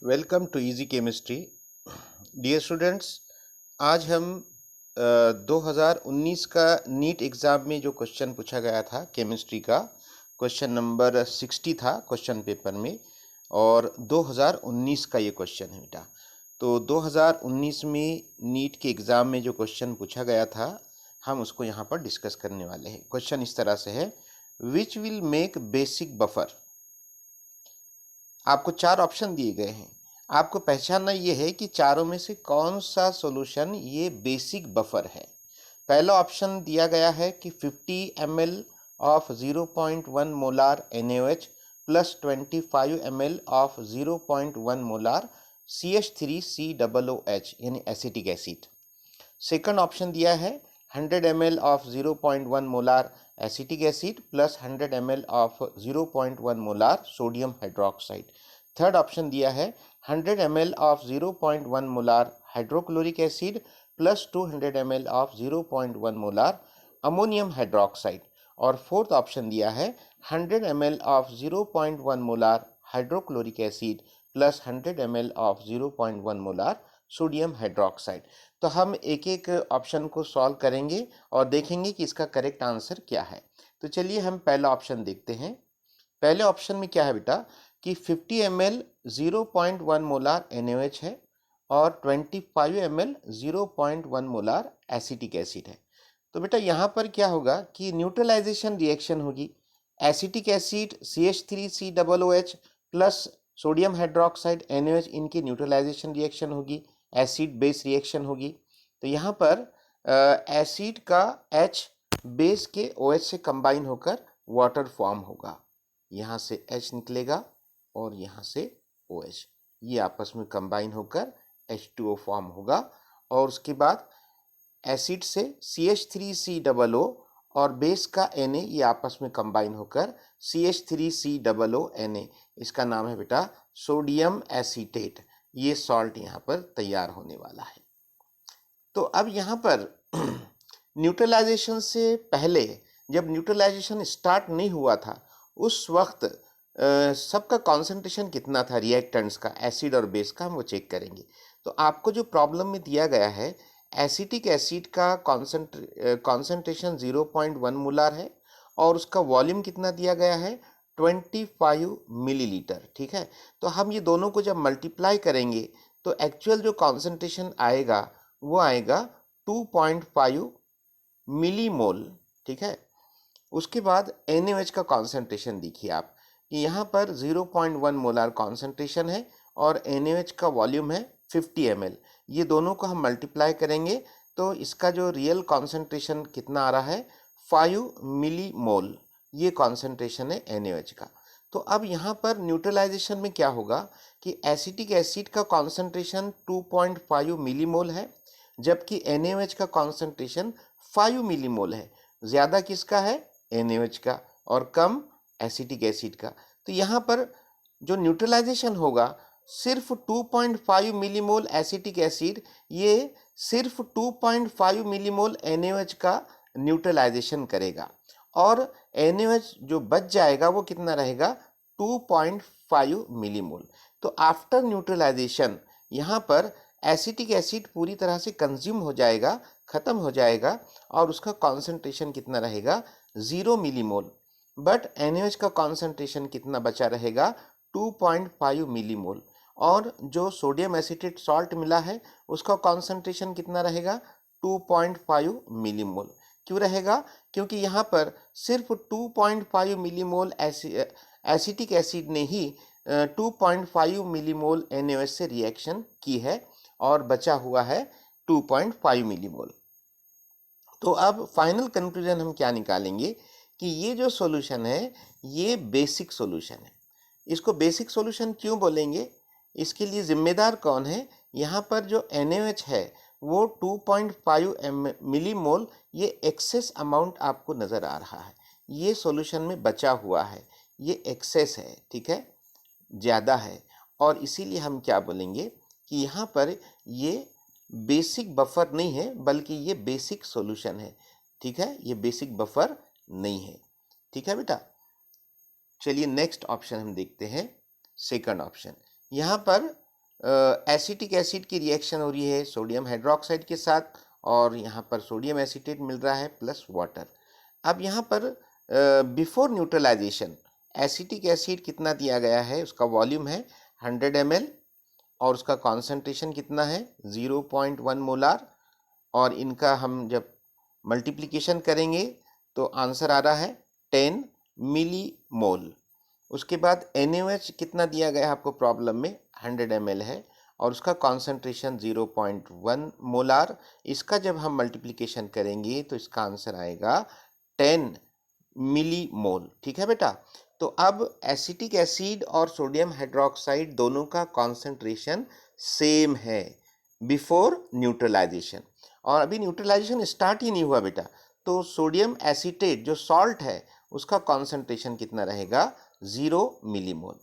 Welcome to easy chemistry. Dear students, आज हम 2019 का नीट एग्ज़ाम में जो क्वेश्चन पूछा गया था केमिस्ट्री का, क्वेश्चन नंबर 60 था क्वेश्चन पेपर में, और 2019 का ये क्वेश्चन है बेटा। तो 2019 में नीट के एग्ज़ाम में जो क्वेश्चन पूछा गया था, हम उसको यहाँ पर डिस्कस करने वाले हैं। क्वेश्चन इस तरह से है, which will make basic buffer. आपको चार ऑप्शन दिए गए हैं, आपको पहचानना ये है कि चारों में से कौन सा सॉल्यूशन ये बेसिक बफर है। पहला ऑप्शन दिया गया है कि 50 ml of 0.1 molar NaOH plus 25 ml of 0.1 molar CH3COOH यानी एसिटिक एसिड। सेकंड ऑप्शन दिया है 100 ml of 0.1 molar acetic acid plus 100 ml of 0.1 molar sodium hydroxide. Third option दिया है 100 ml of 0.1 molar hydrochloric acid plus 200 ml of 0.1 molar ammonium hydroxide. और fourth option दिया है 100 ml of 0.1 molar hydrochloric acid plus 100 ml of 0.1 molar sodium hydroxide. तो हम एक एक option को सॉल्व करेंगे और देखेंगे कि इसका करेक्ट आंसर क्या है। तो चलिए हम पहला ऑप्शन देखते हैं। पहले ऑप्शन में क्या है बेटा कि 50 ml 0.1 मोलार NaOH है और 25 ml 0.1 मोलार एसिटिक एसिड है। तो बेटा यहाँ पर क्या होगा कि न्यूट्रलाइजेशन रिएक्शन होगी। Acetic acid CH3COOH plus sodium hydroxide NaOH, इनकी न्यूट्रलाइजेशन रिएक्शन होगी, एसिड बेस रिएक्शन होगी। तो यहाँ पर एसिड का H बेस के OH से कंबाइन होकर वाटर फॉर्म होगा। यहाँ से H निकलेगा और यहाँ से OH, ये आपस में कंबाइन होकर H2O फॉर्म होगा। और उसके बाद एसिड से CH3COO और बेस का Na, ये आपस में कंबाइन होकर CH3COO Na, इसका नाम है बेटा सोडियम एसीटेट। ये सॉल्ट यहाँ पर तैयार होने वाला है। तो अब यहाँ पर न्यूट्रलाइजेशन से पहले, जब न्यूट्रलाइजेशन स्टार्ट नहीं हुआ था, उस वक्त सबका कॉन्सेंट्रेशन कितना था रिएक्टेंट्स का, एसिड और बेस का, हम वो चेक करेंगे। तो आपको जो प्रॉब्लम में दिया गया है, एसिटिक एसिड का कॉन्सेंट्रेशन 0.1 मोलार है और उसका वॉल्यूम कितना दिया गया है 25 मिलीलीटर। ठीक है, तो हम ये दोनों को जब मल्टीप्लाई करेंगे तो एक्चुअल जो कॉन्सेंट्रेशन आएगा वो आएगा 2.5 मिलीमोल। ठीक है, उसके बाद NaOH का कॉन्सेंट्रेशन देखिए आप कि यहाँ पर 0.1 मोलार कॉन्सेंट्रेशन है और NaOH का वॉल्यूम है 50 ml। ये दोनों को हम मल्टीप्लाई करेंगे तो इसका जो रियल कॉन्सेंट्रेशन कितना आ रहा है 5 मिलीमोल, ये कॉन्सेंट्रेशन है NaOH का। तो अब यहाँ पर न्यूट्रलाइजेशन में क्या होगा कि एसिटिक एसिड का कॉन्सेंट्रेशन 2.5 मिलीमोल है, जबकि NaOH का कॉन्सेंट्रेशन 5 मिलीमोल है। ज़्यादा किसका है NaOH का और कम एसिटिक एसिड का। तो यहाँ पर जो न्यूट्रलाइजेशन होगा सिर्फ 2.5 मिलीमोल एसिटिक एसिड, ये सिर्फ 2.5 मिलीमोल NaOH का न्यूट्रलाइजेशन करेगा और NaOH जो बच जाएगा वो कितना रहेगा 2.5 मिलीमोल। तो आफ्टर न्यूट्रलाइजेशन यहाँ पर एसिटिक एसिड पूरी तरह से कंज्यूम हो जाएगा, खत्म हो जाएगा और उसका कॉन्सेंट्रेशन कितना रहेगा 0 मिलीमोल। बट NaOH का कॉन्सेंट्रेशन कितना बचा रहेगा 2.5 मिलीमोल। और जो सोडियम एसिटेट सॉल्ट मिला है उसका कॉन्सेंट्रेशन कितना रहेगा 2.5 मिलीमोल। क्यों रहेगा? क्योंकि यहाँ पर सिर्फ 2.5 मिलीमोल एसिटिक एसिड ने ही 2.5 मिलीमोल NaOH से रिएक्शन की है और बचा हुआ है 2.5 मिलीमोल। तो अब फाइनल कंक्लूजन हम क्या निकालेंगे कि ये जो सॉल्यूशन है ये बेसिक सॉल्यूशन है। इसको बेसिक सॉल्यूशन क्यों बोलेंगे, इसके लिए जिम्मेदार कौन है? यहाँ पर जो NaOH है वो 2.5 मिलीमोल, ये एक्सेस अमाउंट आपको नज़र आ रहा है, ये सॉल्यूशन में बचा हुआ है, ये एक्सेस है। ठीक है, ज़्यादा है और इसीलिए हम क्या बोलेंगे कि यहाँ पर ये बेसिक बफर नहीं है बल्कि ये बेसिक सॉल्यूशन है। ठीक है, ये बेसिक बफर नहीं है। ठीक है बेटा, चलिए नेक्स्ट ऑप्शन हम देखते हैं, सेकंड ऑप्शन। यहाँ पर एसिटिक एसिड की रिएक्शन हो रही है सोडियम हाइड्रोक्साइड के साथ और यहाँ पर सोडियम एसीटेट मिल रहा है प्लस वाटर। अब यहाँ पर बिफोर न्यूट्रलाइजेशन एसिटिक एसिड कितना दिया गया है, उसका वॉल्यूम है 100 ml और उसका कॉन्सेंट्रेशन कितना है 0.1 मोलार, और इनका हम जब मल्टीप्लिकेशन करेंगे तो आंसर आ रहा है 10 मिली मोल। उसके बाद NaOH कितना दिया गया है आपको प्रॉब्लम में 100 ml है और उसका कॉन्सेंट्रेशन 0.1 मोलार। इसका जब हम मल्टीप्लिकेशन करेंगे तो इसका आंसर आएगा 10 मिली मोल। ठीक है बेटा। तो अब एसिटिक एसिड और सोडियम हाइड्रोक्साइड दोनों का कॉन्सेंट्रेशन सेम है बिफोर न्यूट्रलाइजेशन, और अभी न्यूट्रलाइजेशन स्टार्ट ही नहीं हुआ बेटा। तो सोडियम एसीटेट जो सॉल्ट है उसका कॉन्सेंट्रेशन कितना रहेगा 0 मिलीमोल।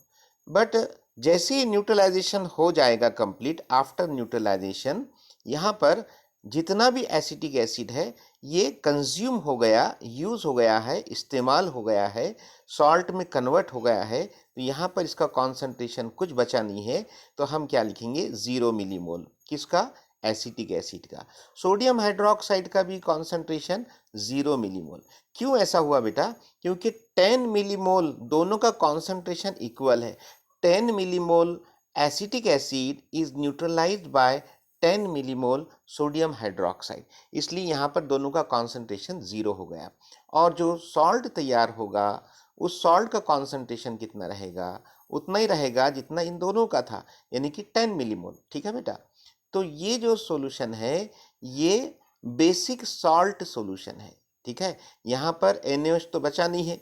बट जैसे ही न्यूट्रलाइजेशन हो जाएगा कंप्लीट, आफ्टर न्यूट्रलाइजेशन यहाँ पर जितना भी एसिटिक एसिड है ये कंज्यूम हो गया, यूज हो गया है, इस्तेमाल हो गया है, सॉल्ट में कन्वर्ट हो गया है। तो यहाँ पर इसका कॉन्सेंट्रेशन कुछ बचा नहीं है, तो हम क्या लिखेंगे 0 मिलीमोल। किसका? एसिटिक एसिड का। सोडियम हाइड्रोक्साइड का भी कॉन्सेंट्रेशन 0 मिलीमोल। क्यों ऐसा हुआ बेटा? क्योंकि 10 मिलीमोल दोनों का कॉन्सेंट्रेशन इक्वल है। 10 millimole acetic acid is neutralized by 10 millimole sodium hydroxide, इसलिए यहाँ पर दोनों का कॉन्सेंट्रेशन 0 हो गया। और जो सॉल्ट तैयार होगा उस सॉल्ट का कॉन्सेंट्रेशन कितना रहेगा? उतना ही रहेगा जितना इन दोनों का था, यानी कि 10 मिलीमोल। ठीक है बेटा। तो ये जो सॉल्यूशन है ये बेसिक सॉल्ट सॉल्यूशन है। ठीक है। यहाँ पर NaOH तो बचा नहीं है।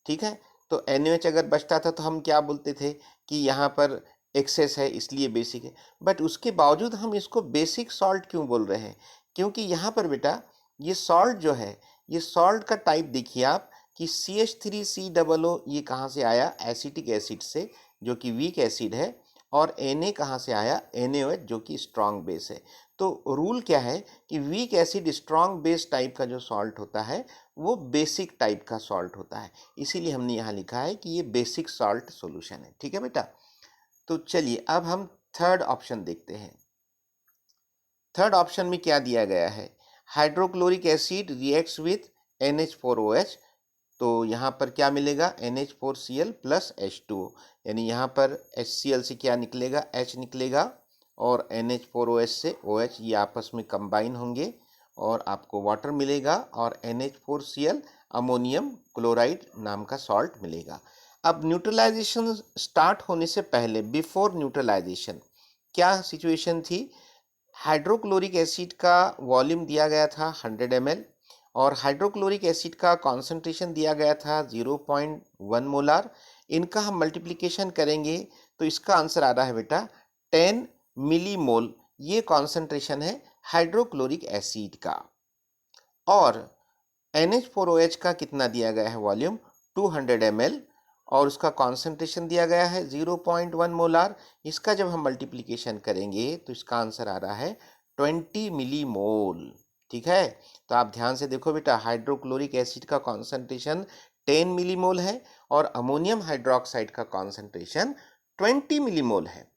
ठीक है। तो NaOH अगर बचता था तो हम क्या बोलते थे कि यहाँ पर एक्सेस है इसलिए बेसिक है, बट उसके बावजूद हम इसको बेसिक सॉल्ट क्यों बोल रहे हैं? क्योंकि यहाँ पर बेटा ये सॉल्ट जो है, ये सॉल्ट का टाइप देखिए आप कि CH3COO ये कहाँ से आया? एसिटिक एसिड से, जो कि वीक एसिड है, और Na कहाँ से आया? NaOH जो कि स्ट्रॉन्ग बेस है। तो रूल क्या है कि weak acid strong base type का जो सॉल्ट होता है वो बेसिक टाइप का सॉल्ट होता है, इसीलिए हमने यहाँ लिखा है कि ये बेसिक सॉल्ट सॉल्यूशन है। ठीक है बेटा। तो चलिए अब हम थर्ड ऑप्शन देखते हैं। थर्ड ऑप्शन में क्या दिया गया है? Hydrochloric acid reacts with NH4OH, तो यहाँ पर क्या मिलेगा? NH4Cl प्लस H2O, यानी यहाँ पर HCl से क्या निकलेगा? H निकलेगा, और NH4OH से OH ये आपस में कंबाइन होंगे और आपको वाटर मिलेगा, और NH4Cl अमोनियम क्लोराइड नाम का सॉल्ट मिलेगा। अब न्यूट्रलाइजेशन स्टार्ट होने से पहले, बिफोर न्यूट्रलाइजेशन, क्या सिचुएशन थी? हाइड्रोक्लोरिक एसिड का वॉल्यूम दिया गया था 100 ml और हाइड्रोक्लोरिक एसिड का कॉन्सेंट्रेशन दिया गया था 0.1 मोलार। इनका हम मल्टीप्लिकेशन करेंगे तो इसका आंसर आ रहा है बेटा 10 मिलीमोल। ये कॉन्सेंट्रेशन है हाइड्रोक्लोरिक एसिड का। और NH4OH का कितना दिया गया है वॉल्यूम? 200 ml और उसका कॉन्सेंट्रेशन दिया गया है 0.1 मोलार। इसका जब हम मल्टीप्लिकेशन करेंगे तो इसका आंसर आ रहा है 20 मिलीमोल। ठीक है। तो आप ध्यान से देखो बेटा, हाइड्रोक्लोरिक एसिड का कॉन्सेंट्रेशन 10 मिलीमोल है और अमोनियम हाइड्रोक्साइड का कॉन्सेंट्रेशन 20 मिलीमोल है।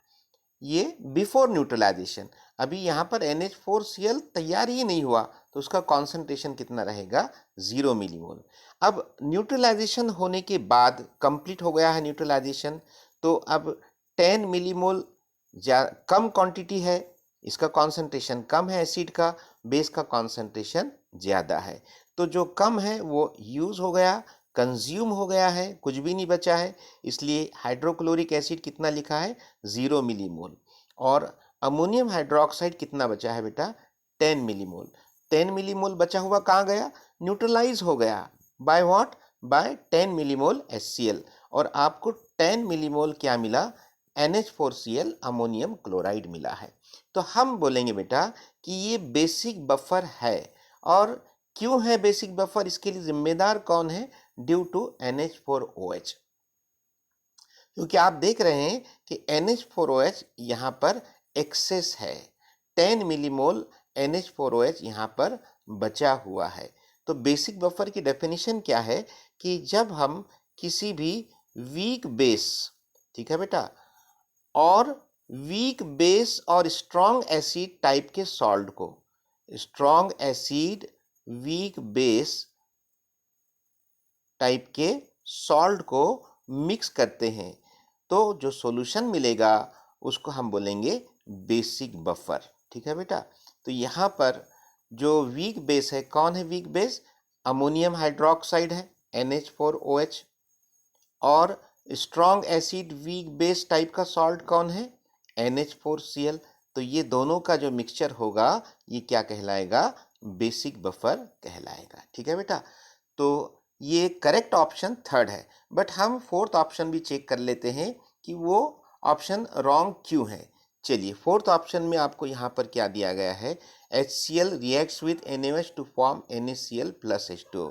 ये बिफोर न्यूट्रलाइजेशन। अभी यहाँ पर NH4Cl तैयार ही नहीं हुआ तो उसका कॉन्सेंट्रेशन कितना रहेगा? 0 मिलीमोल। अब न्यूट्रलाइजेशन होने के बाद कंप्लीट हो गया है न्यूट्रलाइजेशन, तो अब 10 मिलीमोल कम क्वांटिटी है, इसका कॉन्सेंट्रेशन कम है एसिड का, बेस का कॉन्सेंट्रेशन ज़्यादा है। तो जो कम है वो यूज़ हो गया, कंज्यूम हो गया है, कुछ भी नहीं बचा है, इसलिए हाइड्रोक्लोरिक एसिड कितना लिखा है? 0 मिलीमोल। और अमोनियम हाइड्रोक्साइड कितना बचा है बेटा? 10 मिलीमोल। 10 मिलीमोल बचा हुआ कहाँ गया? न्यूट्रलाइज हो गया। By what? By 10 millimole HCl। और आपको 10 मिलीमोल क्या मिला? NH4Cl अमोनियम क्लोराइड मिला है। तो हम बोलेंगे बेटा कि ये बेसिक बफर है। और क्यों है बेसिक बफर? इसके लिए जिम्मेदार कौन है? Due to NH4OH। क्योंकि आप देख रहे हैं कि NH4OH यहाँ पर एक्सेस है, 10 मिलीमोल NH4OH यहाँ पर बचा हुआ है। तो बेसिक बफर की डेफिनेशन क्या है कि जब हम किसी भी वीक बेस, ठीक है बेटा, और वीक बेस और स्ट्रॉन्ग एसिड टाइप के सॉल्ट को, strong acid weak base type के सॉल्ट को मिक्स करते हैं तो जो सॉल्यूशन मिलेगा उसको हम बोलेंगे बेसिक बफर। ठीक है बेटा, तो यहाँ पर जो वीक बेस है, कौन है वीक बेस? अमोनियम हाइड्रोक्साइड है NH4OH। और strong acid weak base type का सॉल्ट कौन है? NH4Cl। तो ये दोनों का जो मिक्सचर होगा ये क्या कहलाएगा? बेसिक बफर कहलाएगा। ठीक है बेटा, तो ये करेक्ट ऑप्शन थर्ड है, बट हम फोर्थ ऑप्शन भी चेक कर लेते हैं कि वो ऑप्शन रॉन्ग क्यों है। चलिए, फोर्थ ऑप्शन में आपको यहाँ पर क्या दिया गया है? HCl reacts with NaOH to form NaCl plus H2O।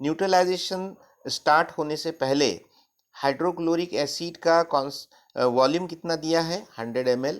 Neutralization start होने से पहले हाइड्रोक्लोरिक एसिड का वॉल्यूम कितना दिया है? 100 ml,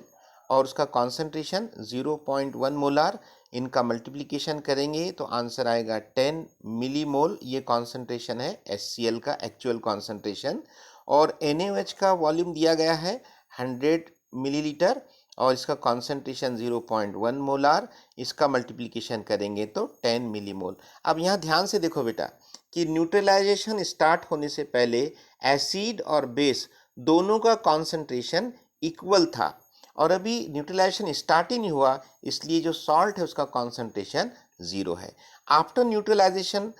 और उसका कॉन्सेंट्रेशन 0.1 मोलार। इनका मल्टीप्लिकेशन करेंगे तो आंसर आएगा 10 मिलीमोल। ये कॉन्सेंट्रेशन है HCl का एक्चुअल कॉन्सेंट्रेशन। और NaOH का वॉल्यूम दिया गया है 100 मिलीलीटर और इसका कॉन्सेंट्रेशन 0.1 मोलार। इसका मल्टीप्लिकेशन करेंगे तो 10 मिलीमोल। अब यहाँ ध्यान से देखो बेटा कि न्यूट्रलाइजेशन स्टार्ट होने से पहले एसिड और बेस दोनों का कॉन्सेंट्रेशन इक्वल था, और अभी न्यूट्रलाइजेशन स्टार्ट ही नहीं हुआ, इसलिए जो सॉल्ट है उसका कॉन्सेंट्रेशन 0 है। आफ्टर न्यूट्रलाइजेशन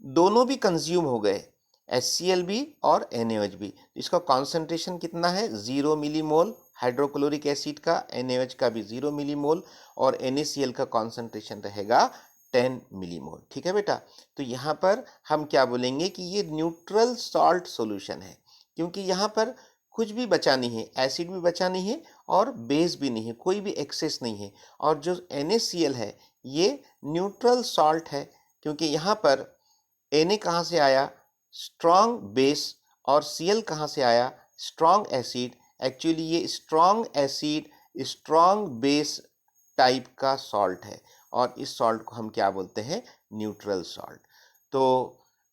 दोनों भी कंज्यूम हो गए, HCl भी और NaOH भी। इसका कॉन्सेंट्रेशन कितना है? 0 मिलीमोल हाइड्रोक्लोरिक एसिड का, NaOH का भी 0 मिलीमोल, और NaCl का कॉन्सेंट्रेशन रहेगा 10 मिलीमोल। ठीक है बेटा, तो यहाँ पर हम क्या बोलेंगे कि ये न्यूट्रल सॉल्ट सॉल्यूशन है, क्योंकि यहाँ पर कुछ भी बचा नहीं है, एसिड भी बचा नहीं है और बेस भी नहीं है, कोई भी एक्सेस नहीं है। और जो NaCl है ये न्यूट्रल सॉल्ट है, क्योंकि यहाँ पर Na कहाँ से आया? स्ट्रॉन्ग बेस, और Cl कहाँ से आया? Strong acid. एक्चुअली ये strong acid strong base type का सॉल्ट है, और इस सॉल्ट को हम क्या बोलते हैं? Neutral salt. तो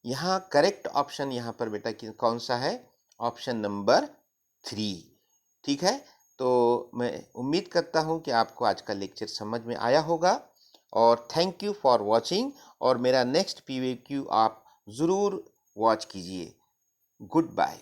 यहाँ करेक्ट ऑप्शन यहाँ पर बेटा कौन सा है? Option number 3। ठीक है, तो मैं उम्मीद करता हूँ कि आपको आज का लेक्चर समझ में आया होगा, और थैंक यू फॉर वॉचिंग। और मेरा नेक्स्ट PVQ आप ज़रूर वॉच कीजिए। Good bye.